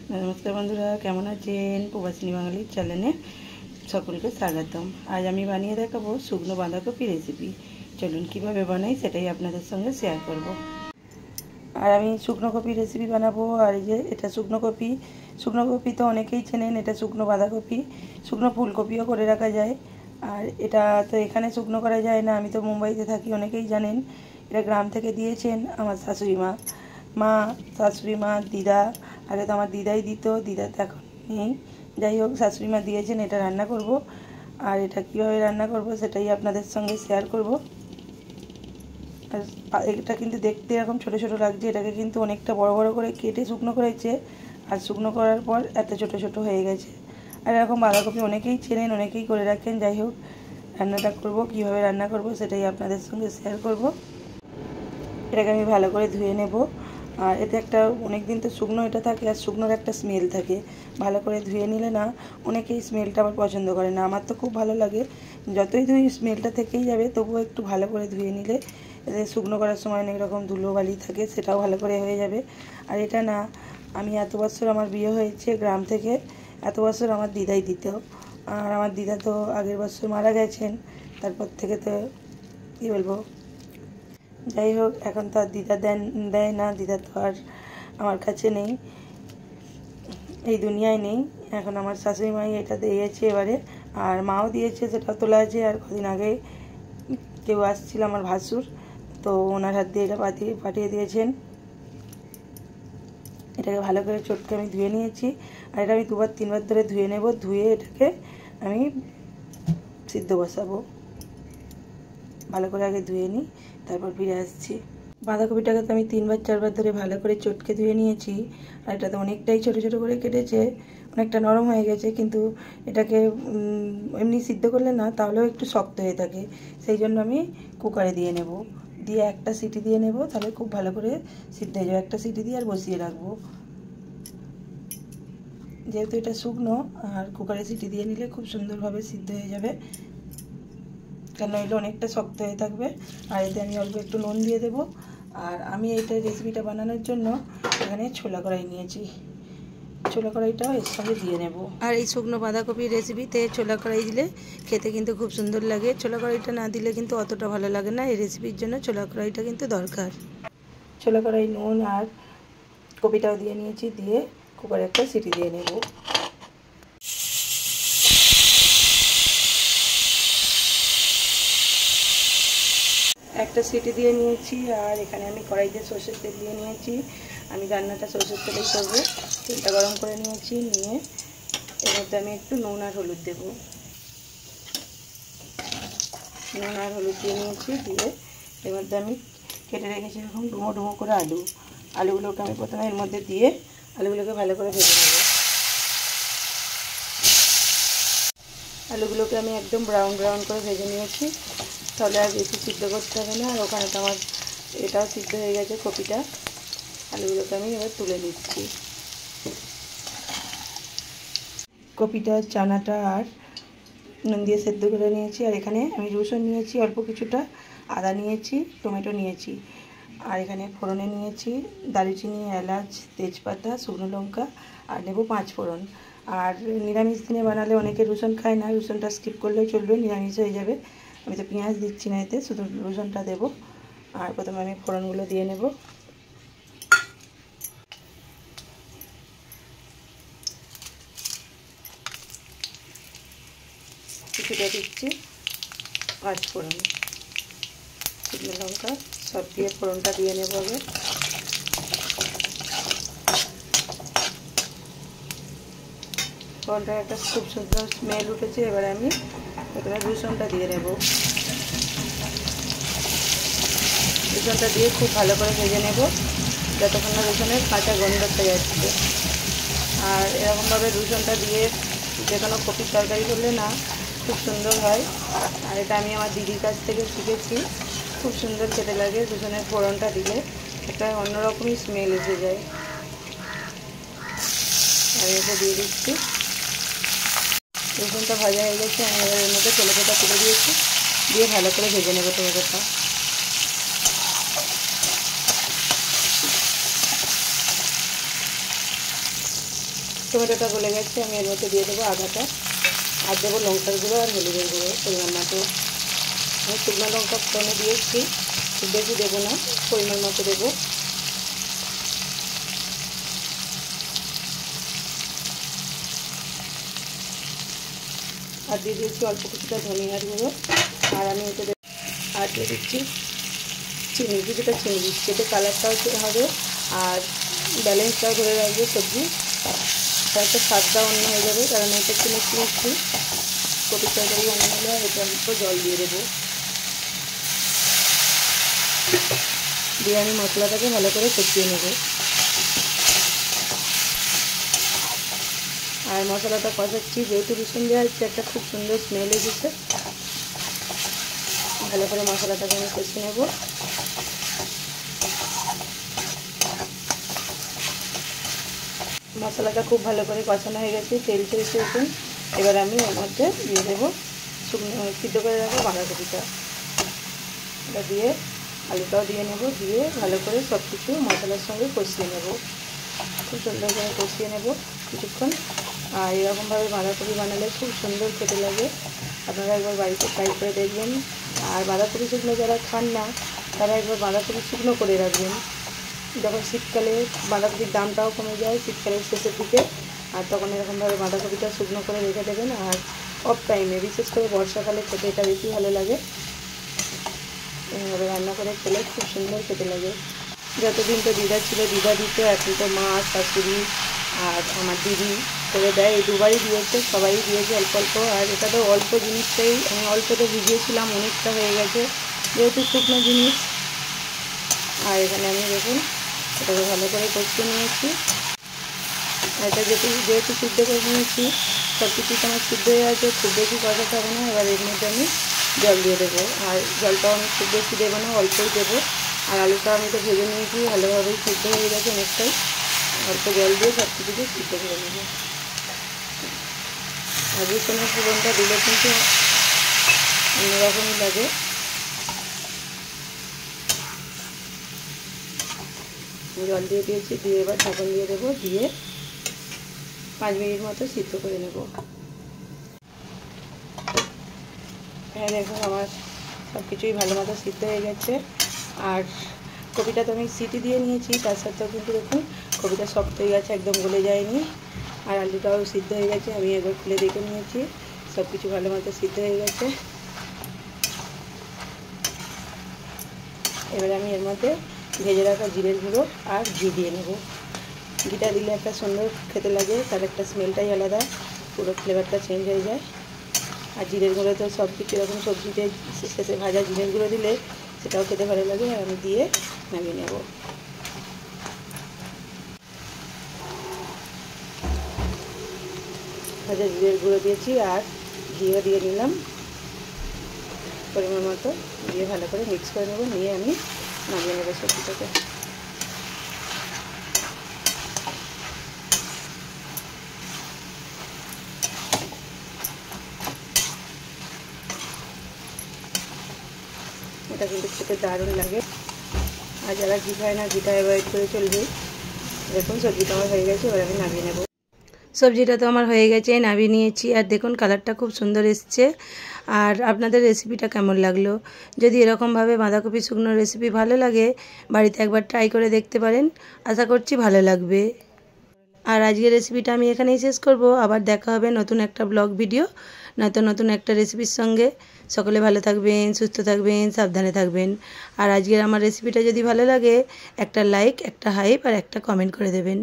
नमस्कार बंधुरा केमन आছেন প্রবাসী বাঙালি চ্যানেলে সকলকে স্বাগতম। आज আমি বানিয়ে দেখাবো শুকনো বাঁধাকপি রেসিপি। চলুন কিভাবে বানাই সেটাই আপনাদের সঙ্গে শেয়ার করব। আর আমি শুকনো কপি রেসিপি বানাবো। আর এই যে এটা শুকনো কপি তো অনেকেই চেনেন। এটা শুকনো বাঁধাকপি, শুকনো ফুলকপিও করে রাখা যায়। আর এটা তো এখানে শুকনো করা যায় না, আমি তো মুম্বাইতে থাকি, অনেকেই জানেন। এটা গ্রাম থেকে দিয়েছেন আমার শাশুড়ি মা, দিদা। আগে তো আমার দিদাই দিত, দিদা তো এখন নেই। যাই হোক, শাশুড়ি মা দিয়েছেন। এটা রান্না করব। আর এটা কীভাবে রান্না করব সেটাই আপনাদের সঙ্গে শেয়ার করব। আর এটা কিন্তু দেখতে এরকম ছোটো ছোটো লাগছে, এটাকে কিন্তু অনেকটা বড় বড় করে কেটে শুকনো করেছে। আর শুকনো করার পর এত ছোটো ছোটো হয়ে গেছে। আর এরকম বাঁধাকপি অনেকেই চেনেন, অনেকেই করে রাখেন। যাই হোক, রান্নাটা করব, কীভাবে রান্না করব সেটাই আপনাদের সঙ্গে শেয়ার করব। এটাকে আমি ভালো করে ধুয়ে নেব। আর এতে একটা অনেক দিন তো শুকনো এটা থাকে, আর শুকনোর একটা স্মেল থাকে। ভালো করে ধুয়ে নিলে না, অনেকেই স্মেলটা আবার পছন্দ করে না। আমার তো খুব ভালো লাগে, যতই ধুই স্মেলটা থেকেই যাবে, তবুও একটু ভালো করে ধুয়ে নিলে এতে শুকনো করার সময় অনেক রকম ধুলোবালি থাকে, সেটাও ভালো করে হয়ে যাবে। আর এটা না, আমি এত বছর আমার বিয়ে হয়েছে গ্রাম থেকে, এত বছর আমার দিদাই দিত। আর আমার দিদা তো আগের বছর মারা গেছেন, তারপর থেকে তো কী বলবো। যাই হোক, এখন তো আর দিদা দেয় না, দিদা তো আর আমার কাছে নেই, এই দুনিয়ায় নেই। এখন আমার শাশুড়ি মাই এটা দিয়েছে এবারে, আর মাও দিয়েছে, সেটা তোলা আছে। আর কদিন আগে কেউ আসছিল, আমার ভাসুর, তো ওনার হাত দিয়ে এটা পাঠিয়ে দিয়েছেন। এটাকে ভালো করে চটকে আমি ধুয়ে নিয়েছি। আর এটা আমি 2-3 বার ধরে ধুয়ে নেব। ধুয়ে এটাকে আমি সিদ্ধ বসাবো। ভালো করে আগে ধুয়ে নিই, তারপর ফিরে আসছি। বাঁধাকপিটাকে তো আমি 3-4 বার ধরে ভালো করে চটকে ধুয়ে নিয়েছি। আর এটা তো অনেকটাই ছোটো ছোটো করে কেটেছে, অনেকটা নরম হয়ে গেছে। কিন্তু এটাকে এমনি সিদ্ধ করলে না, তাহলেও একটু শক্ত হয়ে থাকে। সেই জন্য আমি কুকারে দিয়ে নেব, দিয়ে একটা সিটি দিয়ে নেব, তাহলে খুব ভালো করে সিদ্ধ হয়ে যাবে। একটা সিটি দিয়ে আর বসিয়ে রাখবো। যেহেতু এটা শুকনো, আর কুকারে সিটি দিয়ে নিলে খুব সুন্দরভাবে সিদ্ধ হয়ে যাবে, কেন এটা অনেকটা শক্ত হয়ে থাকবে। আর এতে আমি অল্প একটু নুন দিয়ে দেবো। আর আমি এইটা রেসিপিটা বানানোর জন্য এখানে ছোলা কড়াই নিয়েছি, ছোলা কড়াইটাও এর সঙ্গে দিয়ে নেব। আর এই শুকনো বাঁধাকপির রেসিপিতে ছোলা কড়াই দিলে খেতে কিন্তু খুব সুন্দর লাগে। ছোলা কড়াইটা না দিলে কিন্তু অতটা ভালো লাগে না। এই রেসিপির জন্য ছোলা কড়াইটা কিন্তু দরকার। ছোলা কড়াই, নুন আর কপিটাও দিয়ে নিয়েছি, দিয়ে কুকারে একটা সিটি দিয়ে নেব। একটা সিটি দিয়ে নিয়েছি। আর এখানে আমি কড়াইতে সরষের তেল দিয়ে নিয়েছি। আমি রান্নাটা সরষের তেলেই করবো। তেলটা গরম করে নিয়েছি, নিয়ে এর মধ্যে আমি একটু নুন আর হলুদ দেবো। নুন আর হলুদ দিয়ে নিয়েছি, দিয়ে এর মধ্যে আমি কেটে রেখেছি এরকম ডুমো ডুমো করে আলুগুলোকে আমি প্রথমে এর মধ্যে দিয়ে আলুগুলোকে ভালো করে ভেজে নেব। আলুগুলোকে আমি একদম ব্রাউন করে ভেজে নিয়েছি, তাহলে আর বেশি সিদ্ধ করতে হবে না। আর ওখানে তো আমার এটাও সিদ্ধ হয়ে গেছে, কপিটা। আলুগুলোকে আমি এবার তুলে নিচ্ছি। কপিটা, চানাটা আর নুন দিয়ে সেদ্ধ করে নিয়েছি। আর এখানে আমি রসুন নিয়েছি অল্প কিছুটা, আদা নিয়েছি, টমেটো নিয়েছি। আর এখানে ফোড়নে নিয়েছি দারুচিনি, এলাচ, তেজপাতা, শুকনো লঙ্কা, আর নেব 5 ফোড়ন। আর নিরামিষ দিনে বানালে অনেকে রসুন খায় না, রসুনটা স্কিপ করলেও চলবে, নিরামিষ হয়ে যাবে। আমি তো পেঁয়াজ দিচ্ছি না এতে, শুধু রসুনটা দেবো। আর প্রথমে আমি ফোড়নগুলো দিয়ে নেব। কিছুটা দিচ্ছি 5 ফোড়ন, শুকনো লঙ্কা, সব দিয়ে ফোড়নটা দিয়ে নেব আগে। ফোড়নটা একটা খুব সুন্দর স্মেল উঠেছে। এবারে আমি এখানে রসুনটা দিয়ে নেব। রসুনটা দিয়ে খুব ভালো করে ভেজে নেব, যতক্ষণ না রসুনের কাঁচা গন্ধটা যাচ্ছে। আর এরকমভাবে রসুনটা দিয়ে যে কোনো কপির তরকারি করলে না, খুব সুন্দর হয়। আর এটা আমি আমার দিদির কাছ থেকে শিখেছি, খুব সুন্দর খেতে লাগে। রসুনের ফোড়নটা দিলে একটা অন্যরকমই স্মেল এসে যায়। আমি এটা দিয়ে দিচ্ছি। রসুনটা ভাজা হয়ে গেছে, আমি এবার এর মধ্যে টমেটোটা তুলে দিয়েছি, দিয়ে ভালো করে ভেজে নেব টমেটোটা। টমেটোটা গলে গেছে, আমি এর মধ্যে দিয়ে দেবো আদাটা, আর দেবো লঙ্কার গুঁড়ো আর হলুদের গুঁড়ো পরিমাণ মতো। আমি শুকনো লঙ্কা ফোড়নে দিয়েছি, খুব বেশি দেবো না, পরিমাণ মতো দেবো। আর দিয়ে দিয়েছি অল্প কিছুটা ধনিয়ার গুঁড়ো। আর আমি এতে আর দিয়ে দিচ্ছি চিনি, কিছুটা চিনি দিচ্ছি, এতে কালারটাও হবে আর ব্যালেন্সটাও ধরে রাখবে সবজি, তাতে স্বাদটা অন্য হয়ে যাবে। কারণ এটা একটু মিষ্টি মিষ্টি, কপির তরকারি অন্য হলে এটা একটু জল দিয়ে দেবো। দিয়ে আমি মশলাটাকে ভালো করে কষিয়ে নেব। আর মশলাটা কষাচ্ছি, যেহেতু রসুন দেওয়া হচ্ছে একটা খুব সুন্দর স্মেল এসেছে। ভালো করে মশলাটাকে আমি কষিয়ে নেব। মশলাটা খুব ভালো করে কষানো হয়ে গেছে, তেল ছেড়েছে দেখুন। এবার আমি এর মধ্যে দিয়ে দেবো শুকনো সিদ্ধ করে রাখবো বাঁধাকপিটা, এটা দিয়ে আলুটাও দিয়ে নেব। দিয়ে ভালো করে সব কিছু মশলার সঙ্গে কষিয়ে নেব, খুব সুন্দর করে কষিয়ে নেব কিছুক্ষণ। আর এরকমভাবে বাঁধাকপি বানালে খুব সুন্দর খেতে লাগে, আপনারা একবার বাড়িতে ট্রাই করে দেখবেন। আর বাঁধাকপি শুকনো যারা খান না তারা একবার বাঁধাকপি শুকনো করে রাখবেন, যখন শীতকালে বাঁধাকপির দামটাও কমে যায় শীতকালের শেষের দিকে, আর তখন এরকমভাবে বাঁধাকপিটা শুকনো করে রেখে দেবেন। আর অফ টাইমে, বিশেষ করে বর্ষাকালে খেতে এটা বেশি ভালো লাগে। এইভাবে রান্না করে খেলে খুব সুন্দর খেতে লাগে। যতদিন তো দিদা ছিল, দিদা দিত, এখন তো মা, শাশুড়ি আর আমার দিদি করে দেয়, এই দুবারই দিয়েছে, সবাই দিয়েছে অল্প অল্প। আর এটা তো অল্প জিনিসটাই, আমি অল্পতে ভিজিয়েছিলাম, অনেকটা হয়ে গেছে যেহেতু শুকনো জিনিস। আর এখানে আমি দেখুন এটাকে ভালো করে কষিয়ে নিয়েছি। আর এটা যেহেতু সিদ্ধ করে নিয়েছি, সব কিছু আমার সিদ্ধ হয়ে আছে, খুব বেশি কষাতে হবে না। এবার এর মধ্যে আমি জল দিয়ে দেবো, আর জলটাও আমি খুব বেশি দেবো না, অল্পই দেবো। আর আলুটা আমি তো ভেজে নিয়েছি, ভালোভাবেই সিদ্ধ হয়ে গেছে অনেকটাই। অল্প জল দিয়ে সব কিছুকে সিদ্ধ করে নেবো। আর রসুনের ফোড়নটা দিলে কিন্তু অন্যরকমই লাগে। জল দিয়ে দিয়েছি, দিয়ে এবার ঢাকন দিয়ে দেবো, দিয়ে 5 মিনিট মতো সিদ্ধ করে নেব। হ্যাঁ দেখুন আমার সব কিছুই ভালো মতো সিদ্ধ হয়ে গেছে। আর কপিটা তো আমি সিটি দিয়ে নিয়েছি, তার সাথেও কিন্তু দেখুন কপিটা শক্ত হয়ে গেছে, একদম গলে যায়নি। আর আলুটাও সিদ্ধ হয়ে গেছে, আমি একবার খুলে দেখে নিয়েছি, সব কিছু ভালো মতো সিদ্ধ হয়ে গেছে। এবারে আমি এর মধ্যে ভেজে রাখা জিরের গুঁড়ো আর ঘি দিয়ে নেব। ঘিটা দিলে একটা সুন্দর খেতে লাগে, তার একটা স্মেলটাই আলাদা, পুরো ফ্লেভারটা চেঞ্জ হয়ে যায়। আর জিরের গুঁড়ো তো সব কিছু এরকম সবজিতে শেষে ভাজা জিরের গুঁড়ো দিলে সেটাও খেতে ভালো লাগে। আর আমি দিয়ে নামিয়ে নেব। ভাজা জিরের গুঁড়ো দিয়েছি আর ঘিও দিয়ে নিলাম পরিমাণ মতো, দিয়ে ভালো করে মিক্স করে নেব, নিয়ে আমি নামিয়ে নেব সবজিটাকে। এটা কিন্তু খেতে দারুণ লাগে। আর যারা ঘি খায় না, ঘিটা অ্যাভয়েড করে চলবে। দেখুন সবজিটা আমার হয়ে গেছে, এবার আমি নামিয়ে নেব। সবজিটা তো আমার হয়ে গেছে, নামিয়ে নিয়েছি। আর দেখুন কালারটা খুব সুন্দর এসছে। আর আপনাদের রেসিপিটা কেমন লাগলো? যদি এরকমভাবে বাঁধাকপি শুকনো রেসিপি ভালো লাগে, বাড়িতে একবার ট্রাই করে দেখতে পারেন, আশা করছি ভালো লাগবে। আর আজকের রেসিপিটা আমি এখানেই শেষ করব। আবার দেখা হবে নতুন একটা ব্লগ ভিডিও, নতুন একটা রেসিপির সঙ্গে। সকলে ভালো থাকবেন, সুস্থ থাকবেন, সাবধানে থাকবেন। আর আজকের আমার রেসিপিটা যদি ভালো লাগে, একটা লাইক, একটা হাইপ আর একটা কমেন্ট করে দেবেন।